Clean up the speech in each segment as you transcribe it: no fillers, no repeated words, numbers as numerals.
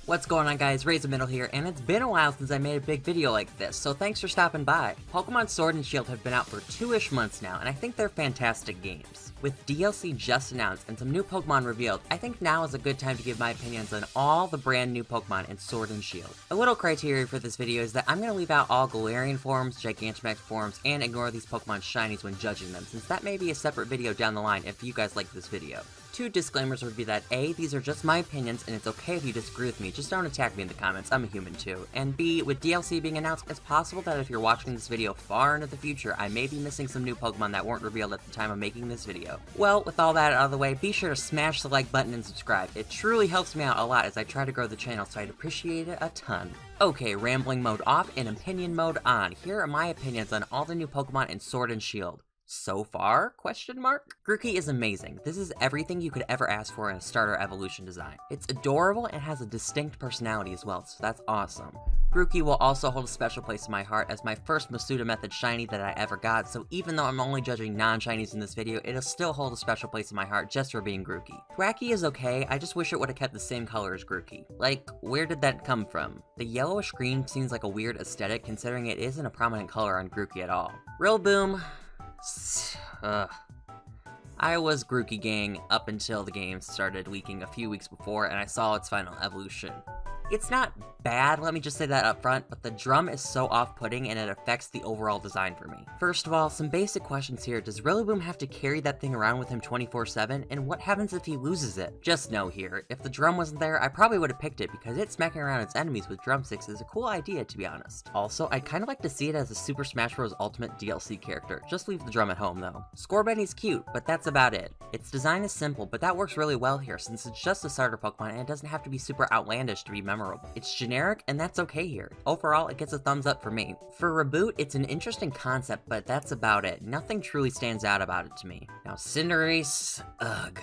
What's going on, guys? Razor Middle here, and it's been a while since I made a big video like this, so thanks for stopping by. Pokemon Sword and Shield have been out for 2-ish months now, and I think they're fantastic games. With DLC just announced and some new Pokemon revealed, I think now is a good time to give my opinions on all the brand new Pokemon in Sword and Shield. A little criteria for this video is that I'm going to leave out all Galarian forms, Gigantamax forms, and ignore these Pokemon shinies when judging them, since that may be a separate video down the line if you guys like this video. Two disclaimers would be that A, these are just my opinions and it's okay if you disagree with me, just don't attack me in the comments, I'm a human too. And B, with DLC being announced, it's possible that if you're watching this video far into the future, I may be missing some new Pokemon that weren't revealed at the time of making this video. Well, with all that out of the way, be sure to smash the like button and subscribe. It truly helps me out a lot as I try to grow the channel, so I'd appreciate it a ton. Okay, rambling mode off and opinion mode on. Here are my opinions on all the new Pokemon in Sword and Shield. So far? Question mark? Grookey is amazing. This is everything you could ever ask for in a starter evolution design. It's adorable and has a distinct personality as well, so that's awesome. Grookey will also hold a special place in my heart as my first Masuda Method shiny that I ever got, so even though I'm only judging non-shinies in this video, it'll still hold a special place in my heart just for being Grookey. Thwackey is okay, I just wish it would have kept the same color as Grookey. Like, where did that come from? The yellowish green seems like a weird aesthetic considering it isn't a prominent color on Grookey at all. Rillaboom. I was Grookey gang up until the game started leaking a few weeks before and I saw its final evolution. It's not bad, let me just say that up front, but the drum is so off-putting and it affects the overall design for me. First of all, some basic questions here. Does Rillaboom have to carry that thing around with him 24/7? And what happens if he loses it? Just know here, if the drum wasn't there, I probably would have picked it because it smacking around its enemies with drumsticks is a cool idea, to be honest. Also, I'd kind of like to see it as a Super Smash Bros. Ultimate DLC character. Just leave the drum at home though. Scorbunny's cute, but that's about it. Its design is simple, but that works really well here since it's just a starter Pokemon and it doesn't have to be super outlandish to be memorable. It's generic, and that's okay here. Overall, it gets a thumbs up for me. For Reboot, it's an interesting concept, but that's about it. Nothing truly stands out about it to me. Now, Cinderace, ugh.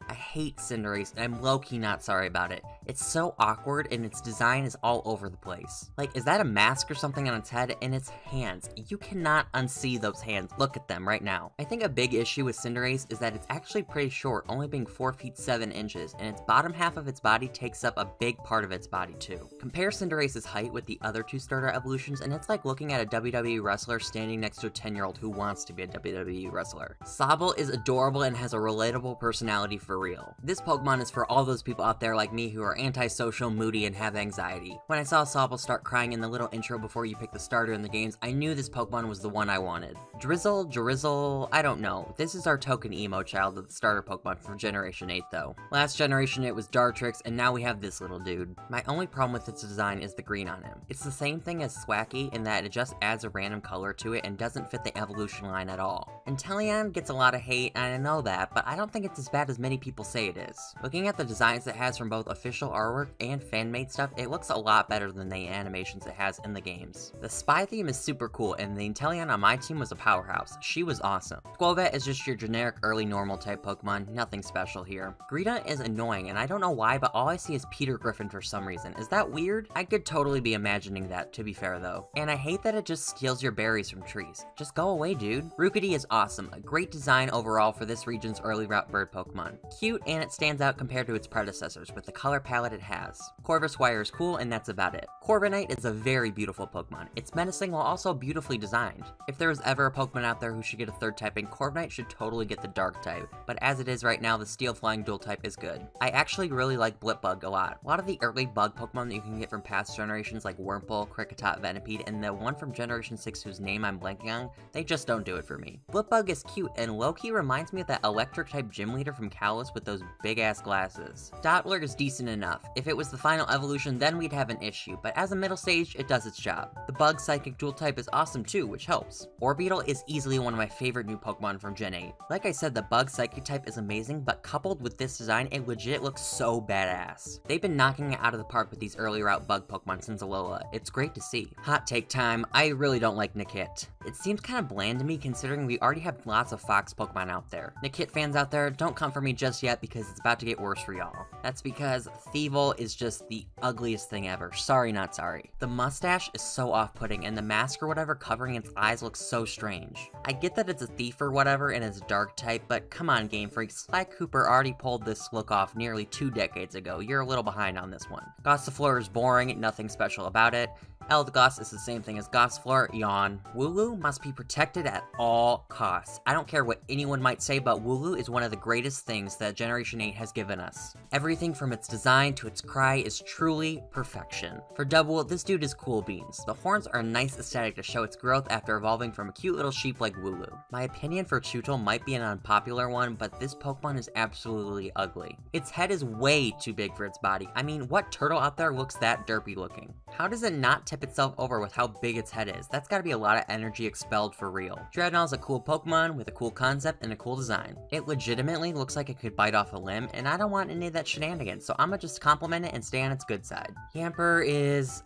I hate Cinderace, and I'm low-key not sorry about it. It's so awkward, and its design is all over the place. Like, is that a mask or something on its head? And its hands. You cannot unsee those hands. Look at them right now. I think a big issue with Cinderace is that it's actually pretty short, only being 4 feet 7 inches, and its bottom half of its body takes up a big part of its body too. Compare Cinderace's height with the other two starter evolutions, and it's like looking at a WWE wrestler standing next to a 10-year-old who wants to be a WWE wrestler. Sobble is adorable and has a relatable personality for real. This Pokemon is for all those people out there like me who are antisocial, moody, and have anxiety. When I saw Sobble start crying in the little intro before you pick the starter in the games, I knew this Pokemon was the one I wanted. Drizzle, I don't know. This is our token emo child of the starter Pokemon from Generation 8 though. Last generation it was Dartrix, and now we have this little dude. My only problem with its design is the green on him. It's the same thing as Thwackey in that it just adds a random color to it and doesn't fit the evolution line at all. Inteleon gets a lot of hate, and I know that, but I don't think it's as bad as many people say it is. Looking at the designs it has from both official artwork and fan-made stuff, it looks a lot better than the animations it has in the games. The spy theme is super cool, and the Inteleon on my team was a powerhouse. She was awesome. Squelvet is just your generic early normal type Pokemon, nothing special here. Greedent is annoying, and I don't know why, but all I see is Peter Griffin for some reason. Is that weird? I could totally be imagining that, to be fair though. And I hate that it just steals your berries from trees. Just go away, dude. Rookidee is awesome, a great design overall for this region's early route bird Pokemon. Cute, and it stands out compared to its predecessors with the color palette it has. Corvuswire is cool, and that's about it. Corviknight is a very beautiful Pokemon. It's menacing while also beautifully designed. If there was ever a Pokemon out there who should get a third typing, Corviknight should totally get the dark type, but as it is right now, the steel flying dual type is good. I actually really like Blipbug a lot. A lot of the early bug Pokemon that you can get from past generations like Wurmple, Kricketot, Venipede, and the one from Generation 6 whose name I'm blanking on, they just don't do it for me. Blipbug is cute, and low-key reminds me of that electric type gym leader from Kalos with those big ass glasses. Doppler is decent enough. If it was the final evolution, then we'd have an issue, but as a middle stage, it does its job. The bug psychic dual type is awesome too, which helps. Orbeetle is easily one of my favorite new Pokemon from Gen 8. Like I said, the bug psychic type is amazing, but coupled with this design, it legit looks so badass. They've been knocking it out of the park with these early route bug Pokemon since Alola. It's great to see. Hot take time, I really don't like Nickit. It seems kind of bland to me considering we already have lots of Fox Pokemon out there. Nickit fans out there, don't come for me just yet because it's about to get worse for y'all. That's because Thievul is just the ugliest thing ever. Sorry, not sorry. The mustache is so off-putting and the mask or whatever covering its eyes looks so strange. I get that it's a thief or whatever and it's a dark type, but come on Game Freak, Sly Cooper already pulled this look off nearly 2 decades ago. You're a little behind on this one. Gossifleur is boring, nothing special about it. Eldegoss is the same thing as Gossifleur, yawn. Wooloo must be protected at all costs. I don't care what anyone might say, but Wooloo is one of the greatest things that Generation 8 has given us. Everything from its design to its cry is truly perfection. For Double, this dude is cool beans. The horns are a nice aesthetic to show its growth after evolving from a cute little sheep like Wooloo. My opinion for Chewtle might be an unpopular one, but this Pokemon is absolutely ugly. Its head is way too big for its body. I mean, what turtle out there looks that derpy looking? How does it not tip itself over with how big its head is? That's gotta be a lot of energy expelled for real. Dreadnought's a cool Pokemon with a cool concept and a cool design. It legitimately looks like it could bite off a limb, and I don't want any of that shenanigans, so I'ma just compliment it and stay on its good side. Yamper is,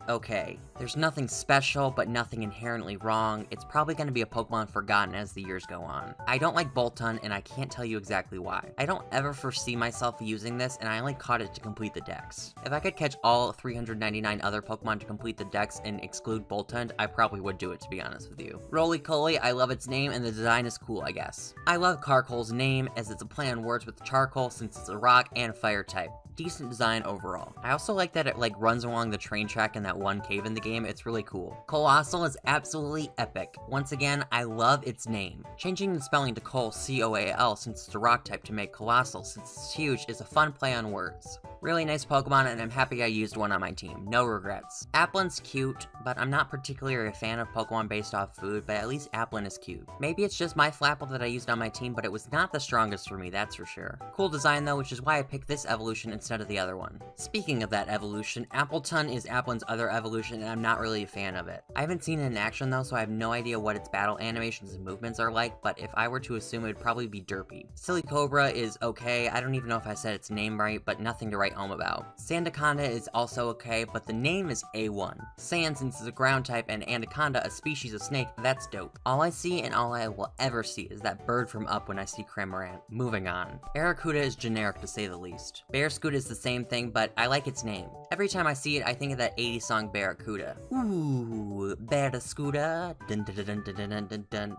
okay. There's nothing special, but nothing inherently wrong. It's probably going to be a Pokemon forgotten as the years go on. I don't like Boltund, and I can't tell you exactly why. I don't ever foresee myself using this, and I only caught it to complete the dex. If I could catch all 399 other Pokemon to complete the dex and exclude Boltund, I probably would do it, to be honest with you. Roly-Poly, I love its name, and the design is cool, I guess. I love Carcoal's name, as it's a play on words with charcoal since it's a rock and fire type. Decent design overall. I also like that it runs along the train track in that one cave in the game. It's really cool. Colossal is absolutely epic. Once again, I love its name. Changing the spelling to Cole, C-O-A-L, since it's a rock type to make Colossal since it's huge is a fun play on words. Really nice Pokemon, and I'm happy I used one on my team. No regrets. Applin's cute, but I'm not particularly a fan of Pokemon based off food, but at least Applin is cute. Maybe it's just my Flapple that I used on my team, but it was not the strongest for me, that's for sure. Cool design though, which is why I picked this evolution instead of the other one. Speaking of that evolution, Appletun is Applin's other evolution, and I'm not really a fan of it. I haven't seen it in action though, so I have no idea what its battle animations and movements are like, but if I were to assume, it would probably be derpy. Silly Cobra is okay. I don't even know if I said its name right, but nothing to write home about. Sandaconda is also okay, but the name is A1. Sand, since it's a ground type, and Anaconda, a species of snake, that's dope. All I see and all I will ever see is that bird from Up when I see Cramorant. Moving on. Barracuda is generic to say the least. Barracuda is the same thing, but I like its name. Every time I see it, I think of that 80s song Barracuda. Ooh, Barracuda. Dun dun dun dun dun dun dun.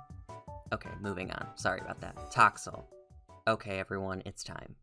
Okay, moving on. Sorry about that. Toxel. Okay, everyone, it's time.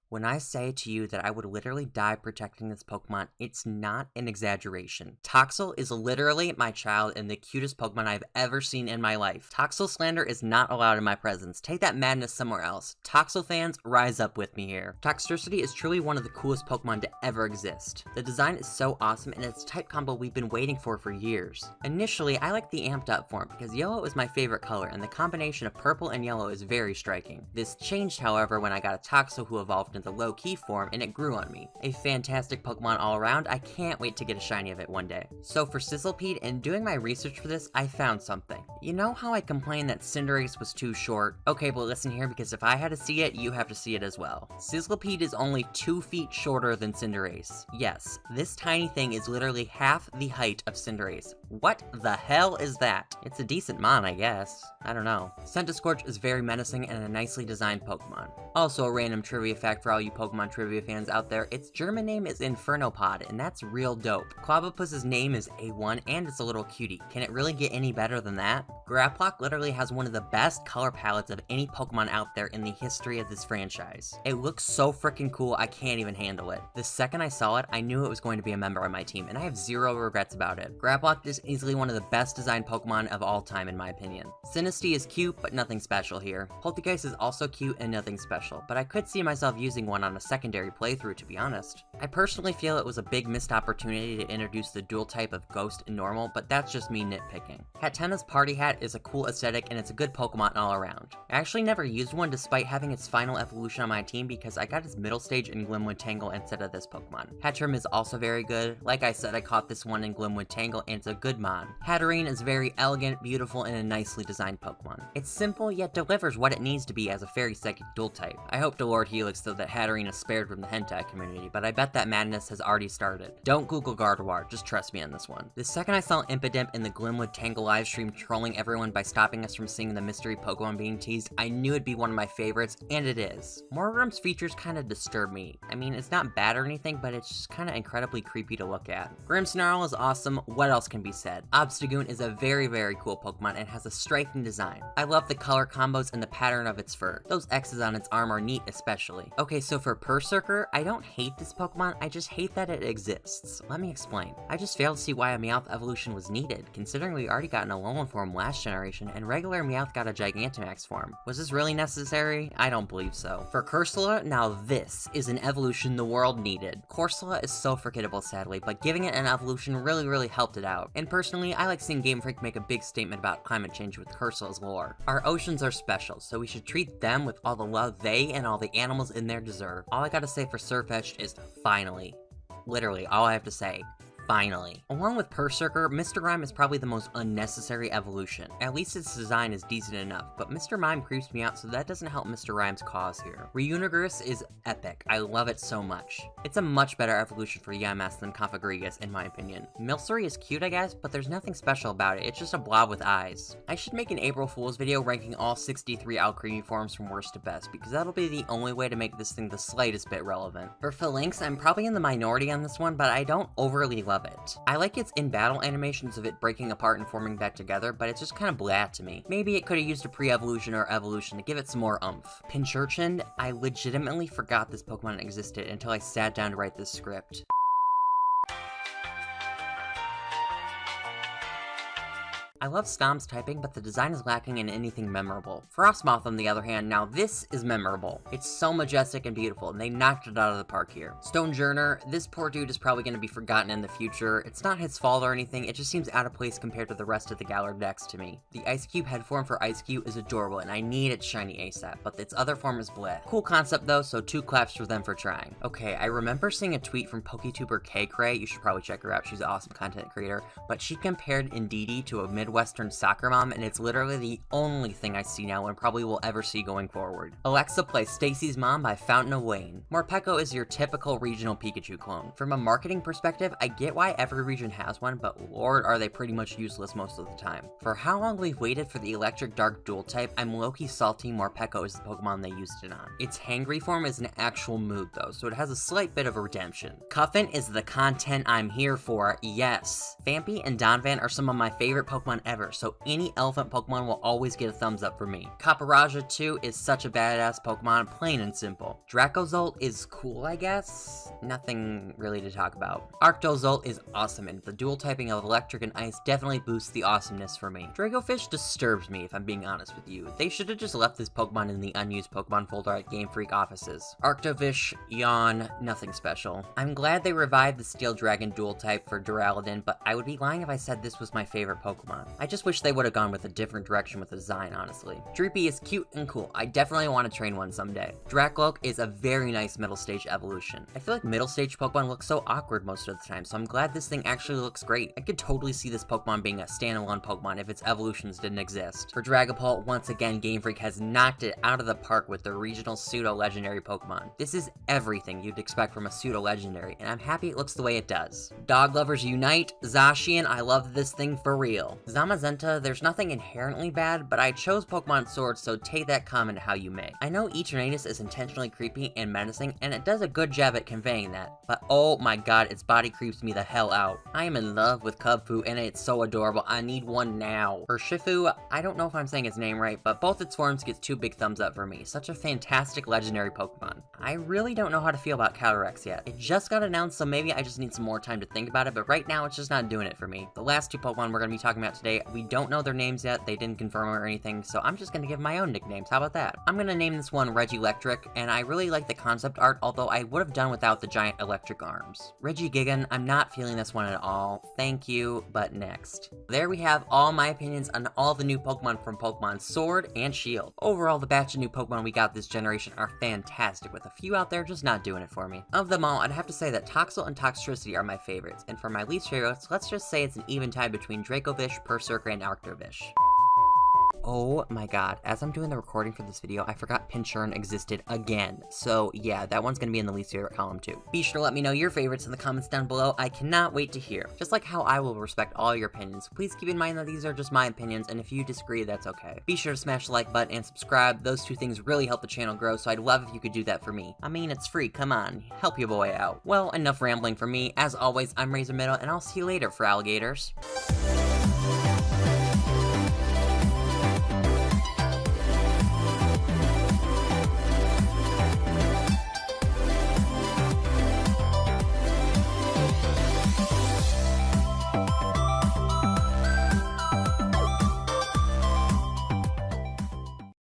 When I say to you that I would literally die protecting this Pokemon, it's not an exaggeration. Toxel is literally my child and the cutest Pokemon I've ever seen in my life. Toxel slander is not allowed in my presence. Take that madness somewhere else. Toxel fans, rise up with me here. Toxtricity is truly one of the coolest Pokemon to ever exist. The design is so awesome and it's a type combo we've been waiting for years. Initially, I liked the amped up form because yellow is my favorite color and the combination of purple and yellow is very striking. This changed, however, when I got a Toxel who evolved into low-key form and it grew on me. A fantastic Pokemon all around. I can't wait to get a shiny of it one day. So for Sizzlipede, and doing my research for this, I found something. You know how I complained that Cinderace was too short? Okay, but listen here, because if I had to see it, you have to see it as well. Sizzlipede is only 2 feet shorter than Cinderace. Yes, this tiny thing is literally half the height of Cinderace. What the hell is that? It's a decent mon, I guess. I don't know. Centiskorch is very menacing and a nicely designed Pokemon. Also a random trivia fact for all you Pokemon trivia fans out there, its German name is Infernopod, and that's real dope. Clobbopus's name is A1, and it's a little cutie. Can it really get any better than that? Grapplock literally has one of the best color palettes of any Pokemon out there in the history of this franchise. It looks so freaking cool, I can't even handle it. The second I saw it, I knew it was going to be a member on my team, and I have zero regrets about it. Grapplock is easily one of the best designed Pokemon of all time in my opinion. Sinistea is cute, but nothing special here. Poltergeist is also cute and nothing special, but I could see myself using one on a secondary playthrough, to be honest. I personally feel it was a big missed opportunity to introduce the dual type of Ghost and Normal, but that's just me nitpicking. Hatena's Party Hat is a cool aesthetic and it's a good Pokemon all around. I actually never used one despite having its final evolution on my team because I got its middle stage in Glimwood Tangle instead of this Pokemon. Hatterene is also very good. Like I said, I caught this one in Glimwood Tangle and it's a good beloved Mon. Hatterene is very elegant, beautiful, and a nicely designed Pokemon. It's simple, yet delivers what it needs to be as a fairy psychic dual type. I hope to Lord Helix though that Hatterene is spared from the hentai community, but I bet that madness has already started. Don't Google Gardevoir, just trust me on this one. The second I saw Impidimp in the Glimwood Tangle livestream trolling everyone by stopping us from seeing the mystery Pokemon being teased, I knew it'd be one of my favorites, and it is. Morgrum's features kinda disturb me. I mean, it's not bad or anything, but it's just kinda incredibly creepy to look at. Grimmsnarl is awesome, what else can be said? Obstagoon is a very, very cool Pokemon and has a striking design. I love the color combos and the pattern of its fur. Those X's on its arm are neat especially. Okay, so for Berserker, I don't hate this Pokemon, I just hate that it exists. Let me explain. I just fail to see why a Meowth evolution was needed, considering we already got an Alolan form last generation and regular Meowth got a Gigantamax form. Was this really necessary? I don't believe so. For Corsola, now this is an evolution the world needed. Corsola is so forgettable sadly, but giving it an evolution really helped it out. And personally, I like seeing Game Freak make a big statement about climate change with Corsola's lore. Our oceans are special, so we should treat them with all the love they and all the animals in there deserve. All I gotta say for Sirfetch'd is finally. Literally, all I have to say. Finally. Along with Berserker, Mr. Rime is probably the most unnecessary evolution. At least its design is decent enough, but Mr. Mime creeps me out, so that doesn't help Mr. Rime's cause here. Reunigrus is epic. I love it so much. It's a much better evolution for Yamask than Confagrigus, in my opinion. Milcery is cute, I guess, but there's nothing special about it. It's just a blob with eyes. I should make an April Fool's video ranking all 63 Alcremie forms from worst to best, because that'll be the only way to make this thing the slightest bit relevant. For Phalanx, I'm probably in the minority on this one, but I don't overly love it. I like its in-battle animations of it breaking apart and forming back together, but it's just kind of blah to me. Maybe it could have used a pre-evolution or evolution to give it some more oomph. Pincurchin, I legitimately forgot this Pokemon existed until I sat down to write this script. I love Stomp's typing, but the design is lacking in anything memorable. Frostmoth, on the other hand, now this is memorable. It's so majestic and beautiful, and they knocked it out of the park here. Stonejourner, this poor dude is probably going to be forgotten in the future. It's not his fault or anything, it just seems out of place compared to the rest of the Galar decks to me. The Ice Cube head form for Ice Cube is adorable, and I need its shiny ASAP, but its other form is bleh. Cool concept though, so 2 claps for them for trying. Okay, I remember seeing a tweet from PokeTuber KCray, you should probably check her out, she's an awesome content creator, but she compared Indeedee to a Midwestern soccer mom, and it's literally the only thing I see now and probably will ever see going forward. Alexa plays Stacy's mom by Fountain of Wayne. Morpeko is your typical regional Pikachu clone. From a marketing perspective, I get why every region has one, but lord are they pretty much useless most of the time. For how long we've waited for the electric dark dual type, I'm low-key salty Morpeko is the Pokemon they used it on. Its hangry form is an actual mood though, so it has a slight bit of a redemption. Cuffin is the content I'm here for, yes. Vampy and Donphan are some of my favorite Pokemon ever, so any elephant Pokemon will always get a thumbs up from me. Caparaja 2 is such a badass Pokemon, plain and simple. Dracozolt is cool, I guess? Nothing really to talk about. Arctozolt is awesome, and the dual typing of electric and ice definitely boosts the awesomeness for me. Dracofish disturbs me, if I'm being honest with you. They should have just left this Pokemon in the unused Pokemon folder at Game Freak offices. Arctofish, yawn, nothing special. I'm glad they revived the Steel Dragon dual type for Duraludon, but I would be lying if I said this was my favorite Pokemon. I just wish they would have gone with a different direction with the design, honestly. Dreepy is cute and cool. I definitely want to train one someday. Dracloak is a very nice middle stage evolution. I feel like middle stage Pokemon look so awkward most of the time, so I'm glad this thing actually looks great. I could totally see this Pokemon being a standalone Pokemon if its evolutions didn't exist. For Dragapult, once again, Game Freak has knocked it out of the park with the regional pseudo-legendary Pokemon. This is everything you'd expect from a pseudo-legendary, and I'm happy it looks the way it does. Dog lovers unite! Zacian, I love this thing for real. Zamazenta, there's nothing inherently bad, but I chose Pokemon Sword, so take that comment how you may. I know Eternatus is intentionally creepy and menacing, and it does a good job at conveying that, but oh my god, its body creeps me the hell out. I am in love with Cubfu, and it's so adorable, I need one now. For Shifu, I don't know if I'm saying its name right, but both its forms get 2 big thumbs up for me. Such a fantastic legendary Pokemon. I really don't know how to feel about Calyrex yet. It just got announced, so maybe I just need some more time to think about it, but right now it's just not doing it for me. The last 2 Pokemon we're going to be talking about today today. We don't know their names yet, they didn't confirm or anything, so I'm just gonna give my own nicknames. How about that? I'm gonna name this one Regilectric, and I really like the concept art, although I would have done without the giant electric arms. Regigigan, I'm not feeling this one at all. Thank you, but next. There we have all my opinions on all the new Pokemon from Pokemon Sword and Shield. Overall, the batch of new Pokemon we got this generation are fantastic, with a few out there just not doing it for me. Of them all, I'd have to say that Toxel and Toxtricity are my favorites, and for my least favorites, let's just say it's an even tie between Dracovish, Berserker, and Arctovish. Oh my god, as I'm doing the recording for this video, I forgot Pinchurn existed again. So yeah, that one's gonna be in the least favorite column too. Be sure to let me know your favorites in the comments down below. I cannot wait to hear. Just like how I will respect all your opinions, please keep in mind that these are just my opinions, and if you disagree, that's okay. Be sure to smash the like button and subscribe. Those two things really help the channel grow, so I'd love if you could do that for me. I mean, it's free, come on, help your boy out. Well, enough rambling from me. As always, I'm Razor Middle, and I'll see you later for alligators.